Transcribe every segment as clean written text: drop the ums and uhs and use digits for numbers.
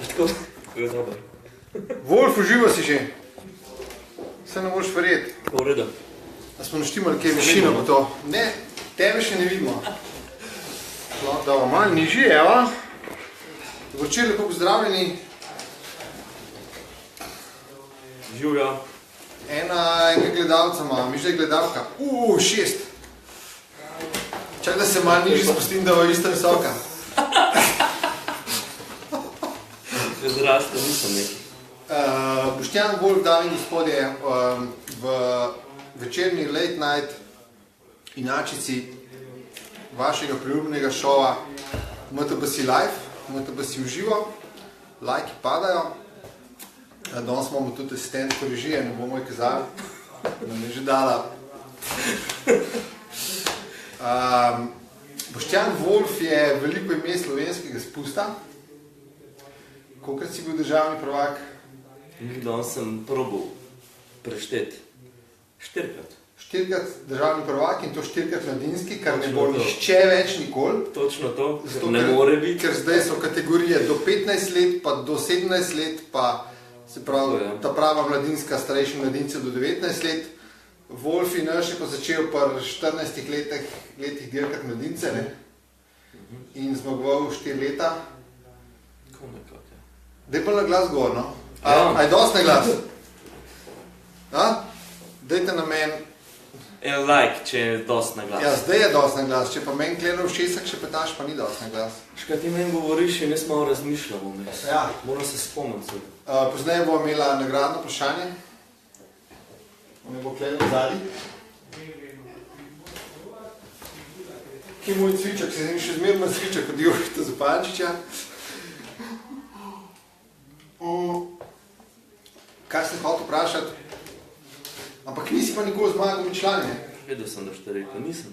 Tako je dober. Wolf, uživa si že. Se ne moreš verjeti. V redu. Da smo naštimali kaj višino po to. Ne, tebe še ne vidimo. Da, malo nižje, evo. Vročer, lepo pozdravljeni. Živjo. Enega gledalca ima, mi že je gledalka. 6. Čak, da se malo nižje spustim, da bo isto visoka. Zrastel nisem neki. Boštjan Wolf, dame in gospodje, v večerni late night inačici vašega priljubljenega šova MTBC Live, MTBC uživo, lajki padajo. Danes imamo tudi asistentko režije, ne bomo jo kazali, nam je že dala. Boštjan Wolf je veliko ime slovenskega spusta. Kolikrat si bil državni prvak? Danes sem probal prešteti. 4-krat. 4-krat državni prvak in to 4-krat mladinski, kar ne bo nihče več nikoli. Točno to, ne more biti. Ker zdaj so kategorije do 15 let, pa do 17 let, pa se pravi ta prava mladinska, starejši mladinci do 19 let. Wolf in naš je pa začel pri 14 letih dirkati mladince, ne? In zmagoval 4 leta. Daj pa na glas gor, no? Aj dosti na glas? Dajte na meni. En like, če je dosti na glas. Ja, zdaj je dosti na glas, če pa meni kleno v šesek še petaš, pa ni dosti na glas. Škaj ti meni govoriš in jaz malo razmišljam vmes. Ja. Moram se spomniti. Poznaj bo imela nagradno vprašanje. On je bo kleno vzadi. Kje moj cviček, se še zmerno cviček od Jurita Zupančiča. Kaj ste hotel vprašati? Ampak nisi pa nikoli zmagal med člani, ne? Vedel sem, da boste rekel, nisem.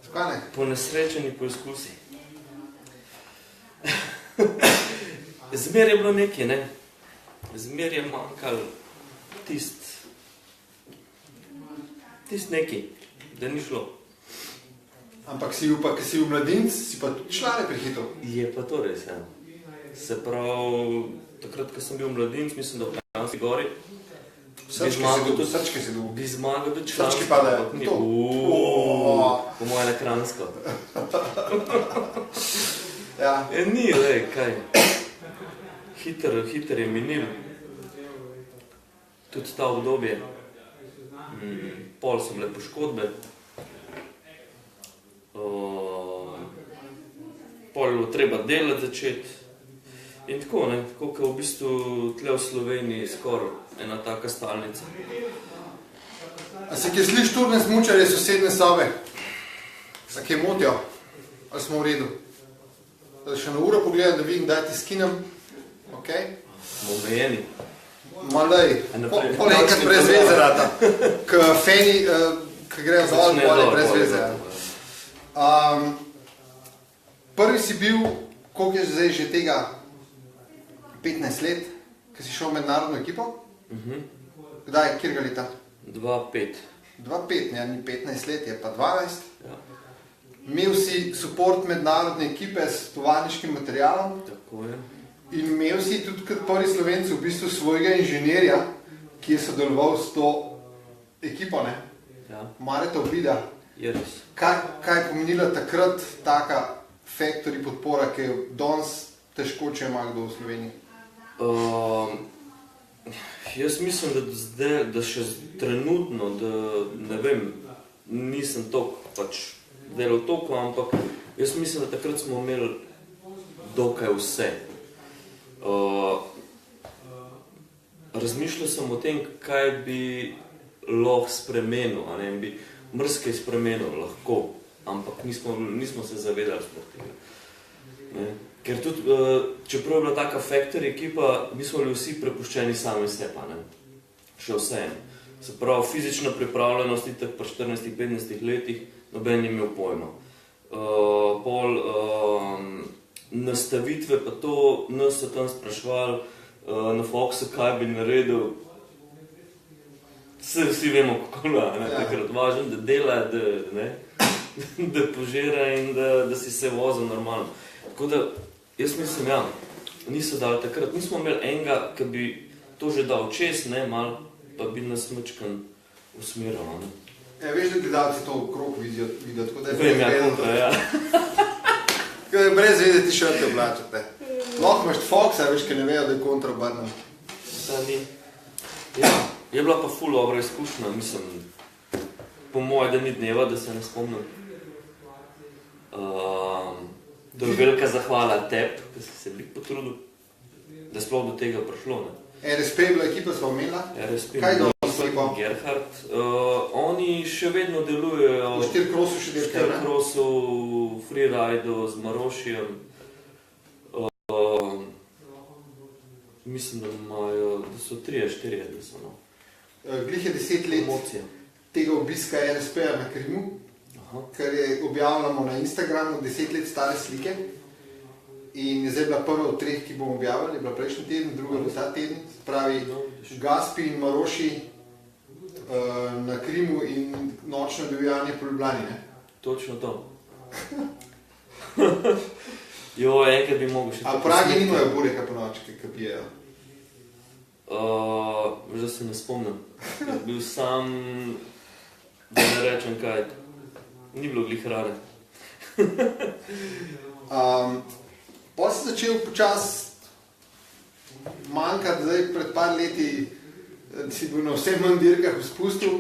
Zakaj ne? Ponesrečeni poizkusi. Zmer je bilo nekaj, ne? Zmer je manjkal tist nekaj, da ni šlo. Ampak si bil pa, ki si bil mladinc, si pa tudi člane prehital. Je pa to res, ja. Se pravi, takrat, ko sem bil mladinc, mislim, da v Kranjski gori, Srčke si dobil. bi zmagal do članstva. Srčki padajo. Po moje na Kranjsko. Ja. Ni, lej, kaj. Hiter je minil. Tudi ta obdobje. Pol so bile poškodbe. Pol je bilo treba delati začeti. In tako, ne, tako kot v bistvu tle v Sloveniji skoraj ena taka stalnica. A se kje sliš turne smučarje sosedne sobe? Se kje motijo? Ali smo v redu? Da še na uro pogledam, da vidim, da ti skinem. Ok? Smo omejeni. Malej. Pol enkrat brez veze rata. K feni, ki grejo dol, pol je brez veze. Prvi si bil, koliko je zdaj že tega? 15 let, ki si šel v mednarodno ekipo? Kdaj, kjerga leta? 2-5. 2-5, ne, ni 15 let, je pa 12. Ja. Imel si support mednarodne ekipe s tovarniškim materialom. Tako je. In imel si tudi kot prvi Slovenci v bistvu svojega inženirja, ki je sodeloval s to ekipo, ne? Ja. Mareta Oblida. Je res. Kaj je pomenila takrat taka factory podpora, ki je danes težko, če ima kdo v Sloveniji? Jaz mislim, da še trenutno, da ne vem, nisem toliko pač delal toliko, ampak jaz mislim, da takrat smo imeli dokaj vse. Razmišljal sem o tem, kaj bi lahko spremenil, a ne, bi mrzkaj spremenil lahko, ampak nismo se zavedali sploh tega. Ker tudi, čeprav je bila taka factory ekipa, mi smo bili vsi prepuščeni sami sepa, ne? Še vsem. Se pravi, fizična pripravljenost itak pri 14-15 letih, noben je imel pojma. Nastavitve pa to, nas so tam sprašvali na Foxu, kaj bi naredil. Vsi vemo, kako je, takrat važno, da dela, da požira in da si se vozil normalno. Tako da, jaz mislim, ja, niso dali takrat. Mi smo imeli enega, ki bi to že dal čez, ne, mal, pa bi nas mačkan usmeral, ne. Ja, veš, da gledalci to okrog vidijo, tako da je Vem, ja, kontra, ja. Brez vedeti šrte oblačate. Lahko imaš Foxa, veš, ki ne vejo, da je kontra obrnjen. Da ni. Ja, je bila pa ful dobra izkušnja, mislim, po moje, da ni dneva, da se ne spomnim. To je velika zahvala tebi, ki si se veliko potrudil, da je sploh do tega prišlo, ne. RSP je bila ekipa, smo omenila. RSP, Kaj dobro s ekipo? Gerhard. Oni še vedno delujejo. V 4-krosu še V delate, ne? 4-krosu, freeridu z Marošijem. Mislim, da so 3-4, da so, no. Glih je 10 let Emocija. tega obiska RSP-ja na Krimu, ker je objavljamo na Instagramu 10 let stare slike in je zdaj bila prva od 3, ki bomo objavili, je bila prejšnji teden, druga bo ta teden, pravi Gaspi in Maroši na Krimu in nočno divjanje po Ljubljani, ne? Točno to. Jo, enkrat bi mogel še to A Pragi nimajo bureka po noči, ki pijejo? Veš, da se ne spomnim. Je bil sam, da ne rečem kaj, ni bilo glih rade. Potem si začel počasi manjkati, zdaj pred par leti si bil na vseh manj dirkah v spustu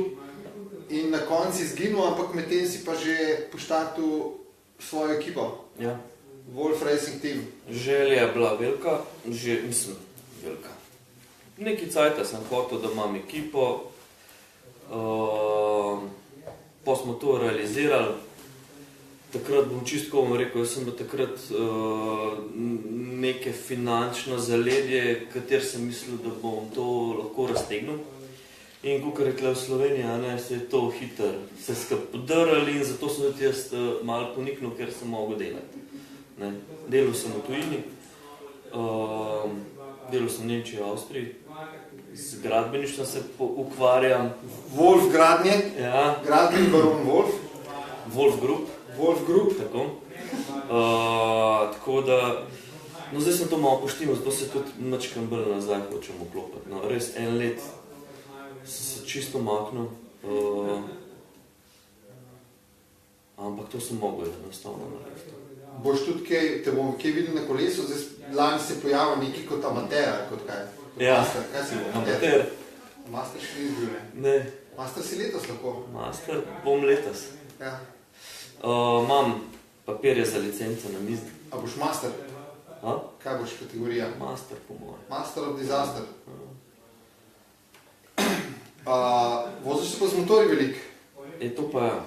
in na konci izginil, ampak medtem si pa že poštartil svojo ekipo, Ja. Wolf Racing Team. Želja je bila velika, velika. Nekaj cajta sem hotel, da imam ekipo, pa smo to realizirali. Takrat bom čisto vam rekel, jaz sem bil takrat neke finančno zaledje, kater sem mislil, da bom to lahko raztegnil. In kakor je rekla v Sloveniji, se je to hitro se podrli in zato sem tudi jaz malo poniknil, ker sem mogel delati. Ne. Delal sem v tujini, delal sem v Nemčiji, Avstriji, z gradbeništvom se ukvarjam. Wolf Gradnje, Ja, Gradbeni baron Wolf, Wolf Group. Wolf Group. Tako. Tako da, no zdaj sem to malo poštimal, zato se tudi mačkam bolj nazaj hočem vklopiti. No, res en let sem se čisto maknil, ampak to sem mogel enostavno narediti. Boš tudi kaj, te bomo kaj videli na kolesu, zdaj lani se pojavil neki kot amater, kot kaj? Kot Ja, master. Kaj si bo? amater. Master še ni izbil, ne? Ne, Master si letos lahko. master bom letos. Ja. Imam papirje za licence na mizi. A boš master? A? Kaj boš kategorija? Master po moje. Master of disaster. Voziš se pa z motorji veliko? Je to pa ja.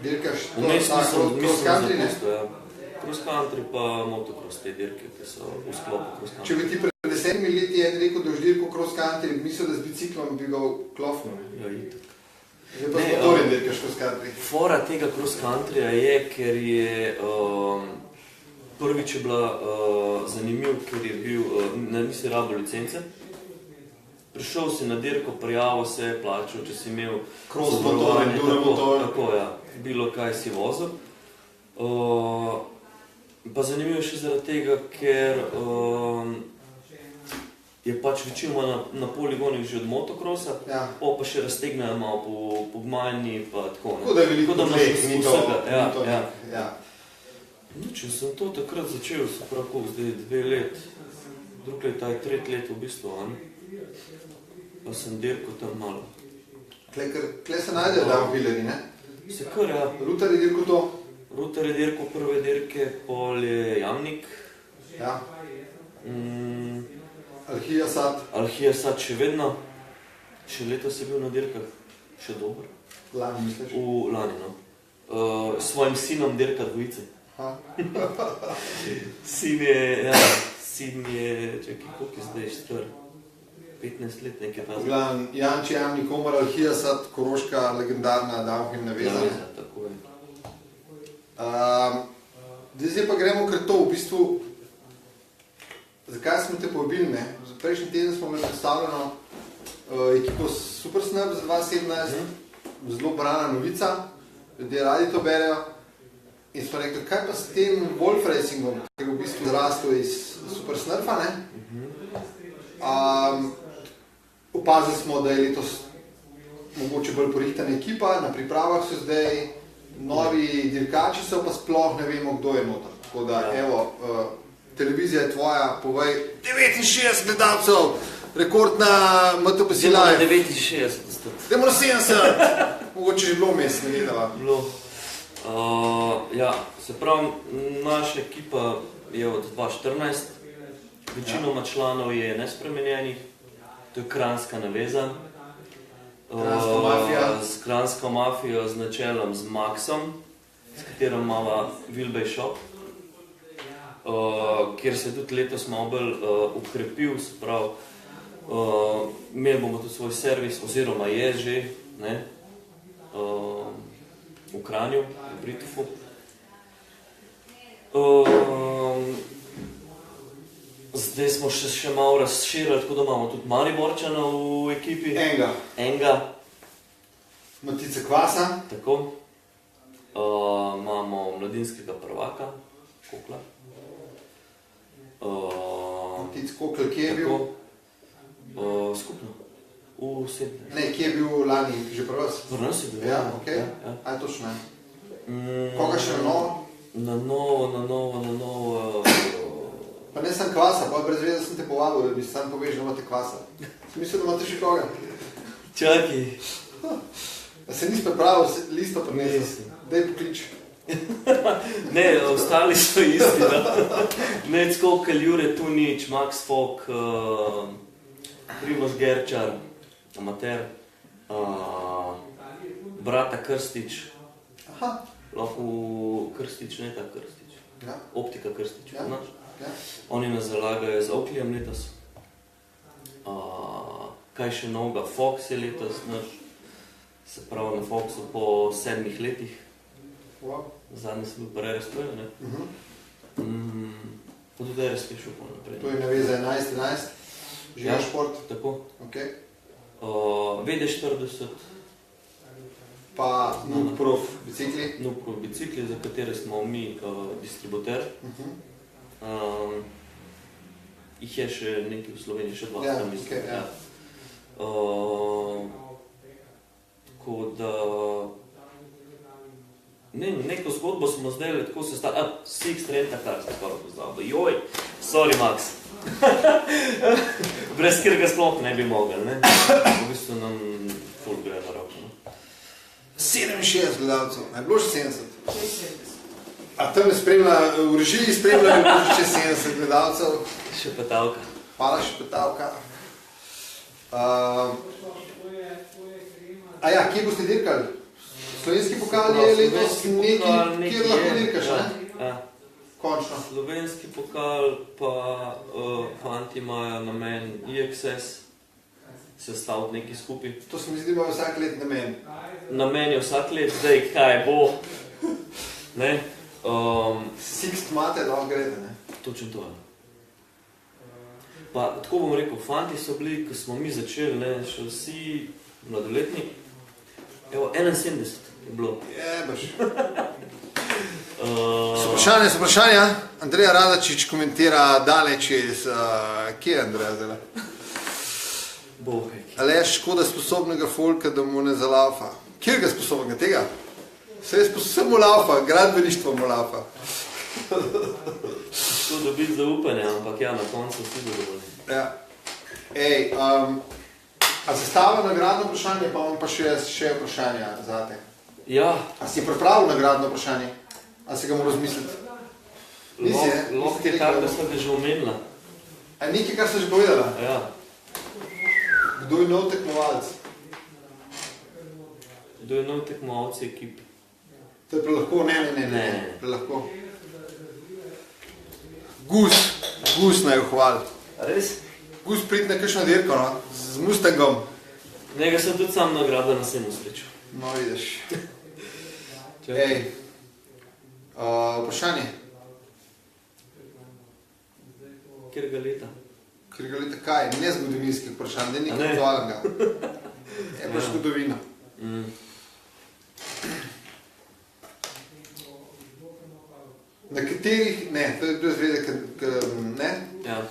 Dirkaš Vmes cross country, ne? zapustil, ja. Cross country pa motocross, te dirke, ki so v sklopu cross country. Če bi ti pred 10 leti en rekel, da boš dirkal cross country, mislil, da z biciklom bi ga klofnil. Ja, itak. Zdaj pa z motorjem dirkaš cross country. Fora tega cross countryja je, ker je prvič je bila zanimiv, ker je bil, nisi rabil licence. Prišel si na dirko, prijavil se, plačal, če si imel Cross motor, enduro motor. Tako, ja, bilo kaj si vozil. Pa zanimivo še zaradi tega, ker je pač večinoma na poligonih že od motocrossa, Ja. pa še raztegnejo malo po gmajni, pa tako. Tako da je veliko Tako da imaš podlek, ni to. vsega, ja, ni to- ja. ja. No, če sem to takrat začel, se pravi, koliko zdaj 2 let, drug let, taj 3 let v bistvu, a ne? Pa sem dirkal tam malo. Tle se najdejo downhilleri, ne? Se kar, ja. Rutar je dirkal to? Rutar je dirkal prve dirke, pol je Jamnik, Ja. mm, Alhija Sad, Alhija Sad še vedno, še letos je bil na dirkah, še dober. lani misliš? V lani, no. S svojim sinom dirka dvojice. Ha? Sin je, čakaj, koliko je zdaj star? 15 let, nekaj ta Glavno, Janči Jamnik, Omar Alhija Sad, koroška legendarna downhill naveza. zaveza, tako je. Zdaj pa gremo kar to, v bistvu, zakaj smo te povabili, ne? Prejšnji teden smo imeli predstavljeno ekipo Super Snap za 2017, zelo brana novica, ljudje radi to berejo in smo rekli, kaj pa s tem Wolf Racingom, ki je v bistvu zrastel iz Super Snurfa, ne? Opazili smo, da je letos mogoče bolj porihtana ekipa, na pripravah so zdaj, novi dirkači so, pa sploh ne vemo, kdo je noter. Tako da, evo, televizija je tvoja, povej, 69 gledalcev, rekord na MTPC Live. 69. Dajmo na 70, mogoče že bilo vmes, ne vedela. Bilo. Ja, se pravi, naša ekipa je od 2014, večinoma članov je nespremenjenih, to je Kranjska naveza. Kranjska mafija. S Kranjsko mafijo, z načelom z Maxom, s katerim imamo Wilbay Shop, kjer se tudi letos malo bolj ukrepil, se pravi, imeli bomo tudi svoj servis, oziroma je že, ne, v Kranju, v Britofu. Zdaj smo še malo razširili, tako da imamo tudi Mariborčana v ekipi. Enga. Matice Kvasa. Tako. Imamo mladinskega prvaka, Kokla. Matic Kokl, kje je bil? Skupno. V Sedne. Ne, kje je bil lani, že pri vas? Pri nas je bil, ja. Okay. Ja. Aj, točno ne. Koga še na novo? Na novo. Pa ne sem Kvasa, pa brez veze sem te povabil, da bi se sam povežil, da imate Kvasa. Sem mislil, da imate še koga. Čaki. Da se nisi pripravil, listo prinesel. Daj poklič. Ne, ostali so isti, da. Nec Kokl, Jure Tunič, Max Fok, Primož Gerčar, amater, brata Krstič. Aha. Lahko Krstič, ne ta Krstič. Ja. Optika Krstič, ja. Znaš? Ja. Oni nas zalagajo z Oakleyjem letos. Kaj še novega? Fox je letos, znaš? Se pravi na Foxu po 7 letih. Wow. Zadnji sem bil pa RSP, ne? Pa tudi RSP šel pa naprej. To je naveza 11-11, živa šport. Tako. Ok. VD40. Pa Nubprof bicikli. Nubprof bicikli, za katere smo mi distributer. Jih je še nekaj v Sloveniji, še 2 tam mislim. Okay, ja. Tako da... Neko zgodbo smo zdaj tako se stali, Six Rent-A-Car se skoraj pozdravil. Joj, sorry Max. Brez katerega sploh ne bi mogli, ne? V bistvu nam ful gre na roko. 67 gledalcev, je bilo še 70. A tam v režiji spremljajo še 70 gledalcev. Še petavka. Hvala, še petavka. Kje boste dirkali? Slovenski pokal je letos nekaj, kjer lahko dirkaš, ne? Ja. Končno. Slovenski pokal pa fanti imajo namen IXS sestaviti nekaj skupaj. To se mi zdi, imajo vsak let namen. Namen je vsak let, zdaj kaj bo. Ne? Sixt imate, da grede, ne? Točno to je. Pa tako bom rekel, fanti so bili, ko smo mi začeli, ne, še vsi mladoletni. Evo, 71 je bilo. Jebaš. So vprašanja? Andreja Radačič komentira daleč iz... Kje je Andreja zdaj? Bohaj. Ale je škoda sposobnega folka, da mu ne zalaufa. Kjer ga sposobnega tega? Vse mu laufa, gradbeništvo mu laufa. To dobiti zaupanje, ampak ja, na koncu vsi zadovoljni. Ja. Ej, a sestava nagradno vprašanje, pa imam pa še vprašanja zate. Ja. A si pripravil nagradno vprašanje? A si ga moral razmisliti? Lahko je tako, da sem ga že omenila. A nekaj, kar si že povedala? Ja. Kdo je nov tekmovalec? Kdo je nov tekmovalec ekipi? To je prelahko? Ne. Prelahko. Gus naj uhvali. Res? Gus priti na kakšno dirko, no? Z Mustangom. Njega sem tudi sam nagradil na sejmu srečo. No, vidiš. Ej, vprašanje. Kjerega leta? Kjerega leta kaj? Ne zgodovinskih vprašanj, ne nekaj aktualnega. Je pa zgodovina. Na katerih, ne, to je bil zvedek, ne? Ja.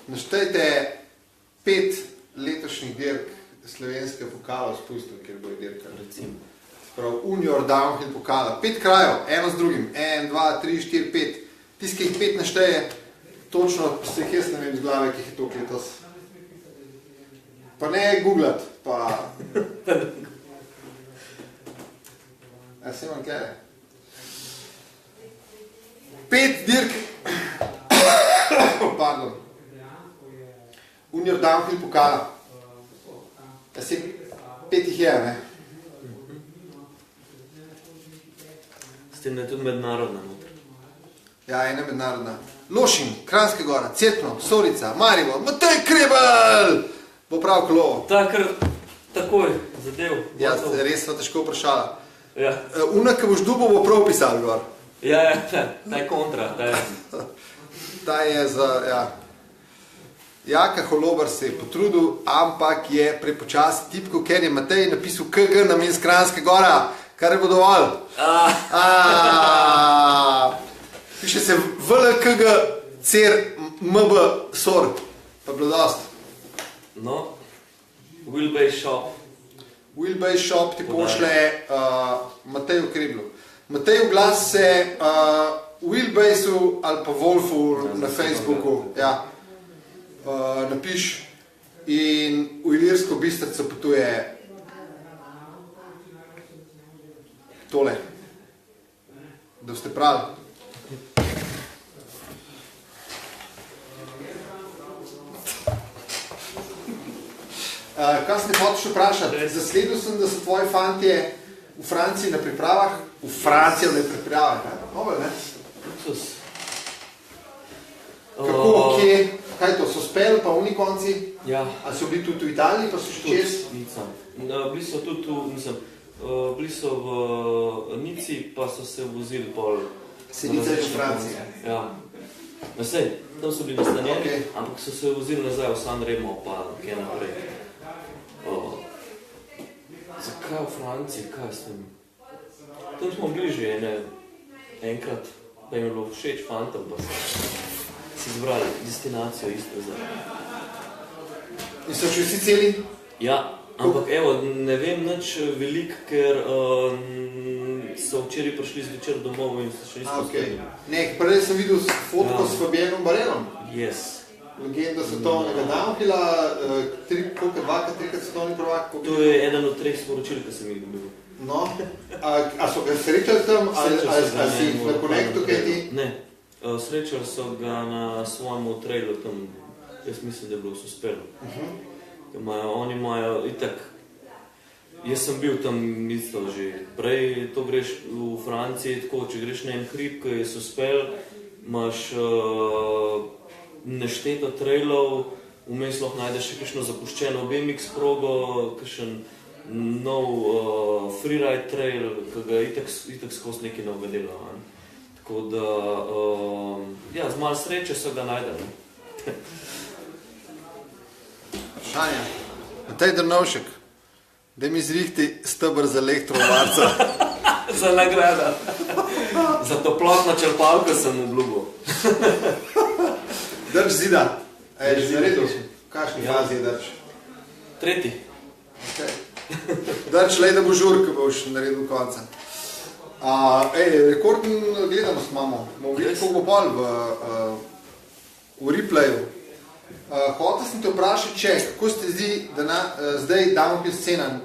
Naštejte 5 letošnjih dirk slovenske pokala v spustvu, kjer bojo dirkali. Recimo. Prav, Unior Downhill pokala. 5 krajev, eno z drugim. 1, 2, 3, 4, 5. Tisti, ki jih 5 našteje, točno se jih jaz ne vem z glave, ki jih je to letos. Pa ne googlat, pa... Ja, se imam kjere. 5 dirk... Pardon. Unior Downhill pokala. Ja, se 5 jih je, ne? S tem je tudi mednarodna noter. Ja, ena mednarodna. Lošin, Kranjska Gora, Cerkno, Sorica, Maribor, Matej Krebel! Bo prav kolo. Takoj, zadev. Ja, res sva težko vprašala. Ja. Una, ki boš dubo, bo prav pisal gor. Ja, ta je kontra. Ta je za, ja. Jaka Holobar se je potrudil, ampak je prepočas tipko, ker je Matej napisal KG namesto Kranjska Gora, kar je bo dovolj. Piše se VLKG CR MB SOR, pa bilo dost. No, Wheelbase Shop. Wheelbase Shop ti pošle Mateju Kreblu. Mateju glas se Wheelbaseu ali pa Wolfu na Facebooku, ja. Napiš in v Ilirsko Bistrico potuje tole, da ste pravi. Kaj ste hotel še vprašati? Zasledil sem, da so tvoji fantje v Franciji na pripravah. V Franciji na pripravah, ne? Dobre, ne? Luksus. Kako, kje? Kaj to, so speli pa v konci? Ja. Ali so bili tudi v Italiji, pa so še čez? Nica. Bili so tudi tu, bili so v Nici, pa so se vozili pol. Se Nica je v Franciji. Ja. No sej, tam so bili nastanjeni, Okay. ampak so se vozili nazaj v San Remo, pa kje naprej. Zakaj v Franciji, kaj s tem? Tam smo bili že enkrat, pa jim je bilo všeč fantom, pa si izbrali destinacijo isto za. In so še vsi celi? Ja, ampak evo, ne vem nič veliko, ker so včeraj prišli zvečer domov in se še nismo Okay. Ne, prej sem videl fotko s Fabienom Barenom. Yes. Legenda svetovnega downhilla, 2x3 svetovni prvak. To je eden od 3 sporočil, ki sem jih dobil. No, a so ga srečali tam, ali si na konektu kaj ti? Ne, srečali so ga na svojemu trailu tam, jaz mislim, da je bilo v Sospelu. Oni imajo itak, jaz sem bil tam isto že prej, to greš v Franciji, tako, če greš na en hrib, ki je Sospel, imaš nešteto trailov, vmes lahko najdeš še kakšno zapuščeno BMX progo, kakšen nov freeride trail, ki ga itak skozi nekaj novega dela. Tako da, ja, z malo sreče so ga najdeli. Vprašanje. Matej Drnovšek, daj mi zrihti stebr za elektrovarca. Za nagrada. Za toplotno črpalko sem obljubil. Drž zida. Že naredil? Drž. V kakšni fazi je drž? 3. Okay. Drž, lej, da bo žur, ko boš naredil konca. Rekordno gledanost imamo. Bomo videli, koliko bo pol v replayu. Hotel sem te vprašati, če, kako ste zdi, da zdaj downhill scena,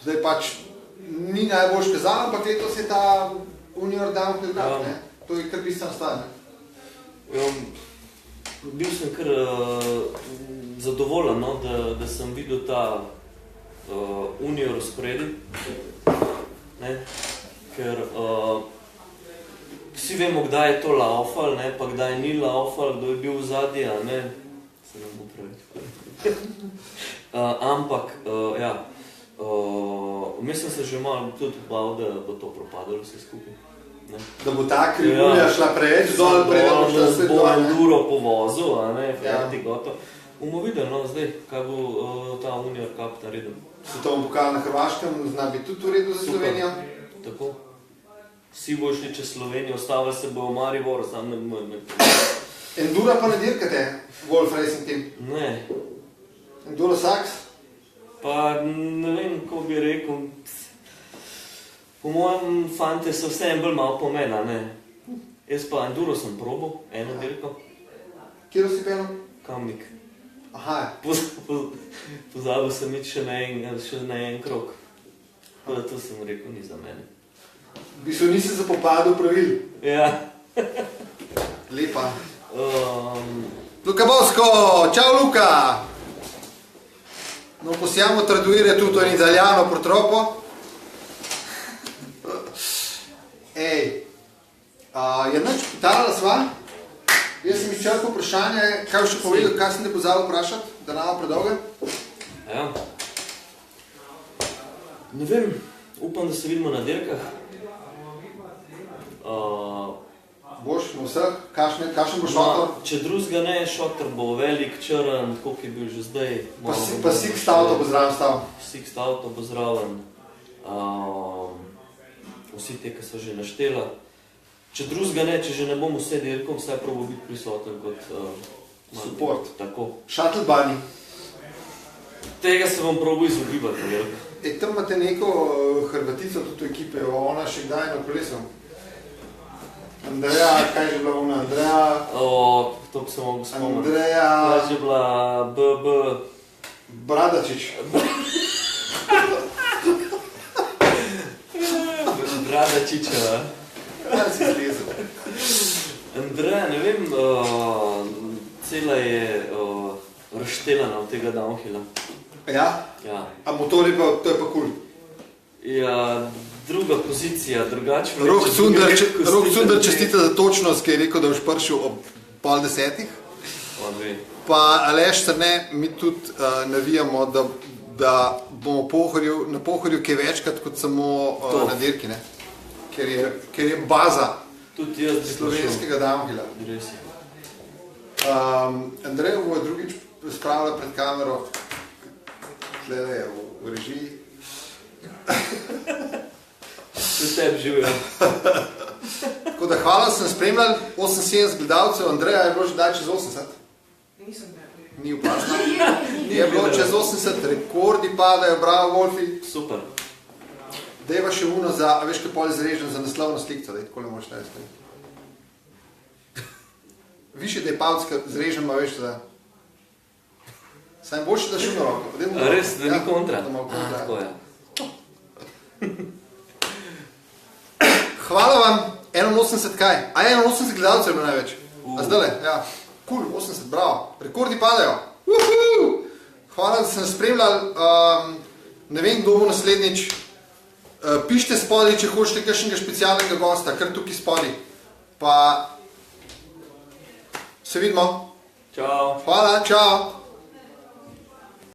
zdaj pač ni najbolj škazala, ampak letos je ta Unior Downhill Cup, ne? To je kar bistveno stvar, ne? Bil sem kar zadovoljen, no, da sem videl ta Unior spredi, ne? Ker vsi vemo, kdaj je to laufal, ne? Pa kdaj ni laufal, kdo je bil v zadnji, a ne? Se ne bom pravi. Ampak, ja, vmes sem se že malo tudi bal, da bo to propadalo vse skupaj. Ne? Da bo ta krivulja šla preveč dol, predem šla sve bo dol, ne? enduro povozil, a ne, ferti Ja. gotovo. Bomo videli, no, zdaj, kaj bo ta Unior Cup naredil. Svetovni pokal na Hrvaškem zna biti tudi v redu za Super. Slovenijo. Tako. Vsi bojo šli čez Slovenijo, ostavili se bojo v Mariboru, sam ne. Endura pa ne dirkate, Wolf Racing Team? Ne. Enduro Saks? Pa ne vem, kako bi rekel. Po mojem fante so vse bolj malo pomena, ne. Jaz pa Enduro sem probal, eno dirko. Kjer si pelil? Kamnik. Aha. Pozabil sem iti še na en krog. Tako da to sem rekel, ni za mene. V bistvu nisi zapopadal pravil. Ja. Lepa. Luka Bosco, ciao Luca! Non possiamo tradurre tutto in italiano purtroppo. Ej, je nič pitala sva? Jaz sem izčrpal vprašanje, kaj še povedal, kaj sem te pozabil vprašati, da nama predolge? Ja. Ne vem, upam, da se vidimo na dirkah. Boš na vseh? Kakšen bo šotor? Če drugega ne, šotor bo velik, črn, koliko je bil že zdaj. Pa Sixt Auto bo zraven stal? Sixt Auto bo zraven. Vsi te, ki so že naštela. Če drugega ne, če že ne bom vse dirkom, vsaj probo biti prisoten kot support. Tako. Shuttle Bunny. Tega se bom probal izogibati. Tam imate neko Hrvatico tudi v ekipe, ona še kdaj na kolesu? Andreja, kaj je že bila ona? Andreja... To bi se mogo spomniti. Andreja... Kaj je že bila BB... Bradačič. Bradačičeva. Kaj si zlezel? Andreja, ne vem, cela je razštelana od tega downhilla. Ja? Ja. A motor je pa, to je pa cool. Ja, druga pozicija, drugače... Rok Cunder čestita za točnost, ki je rekel, da boš prišel ob 9:30. Pa Aleš Strne, mi tudi navijamo, da bomo na Pohorju kaj večkrat kot samo na dirki, ne? Ker je baza slovenskega downhilla. Res je. Andrej bo drugič spravila pred kamero, tlele je v režiji. Vse tebi živijo. Tako da hvala, sem spremljal 78 gledalcev, Andreja je bilo že daj čez 80. Nisem nekaj. Ni opasno. Je bilo čez 80, rekordi padajo, bravo Wolfi. Super. Dejva še uno za, a veš kaj pol izrežem za naslovno slikco, da tako ne moraš najsti. Više, da je pavcka zrežem, a veš, da... Saj boljše, da še uno roko. Res, da ni kontra? Tako je. Hvala vam, 81 kaj? A 81 gledalcev je bilo največ? A zdajle, ja. Cool, 80, bravo. Rekordi padajo. Hvala, da ste nas spremljali. Ne vem, kdo bo naslednjič. Pišite spodaj, če hočete kakšnega specialnega gosta, kar tukaj spodaj. Pa se vidimo. Čau. Hvala, čau.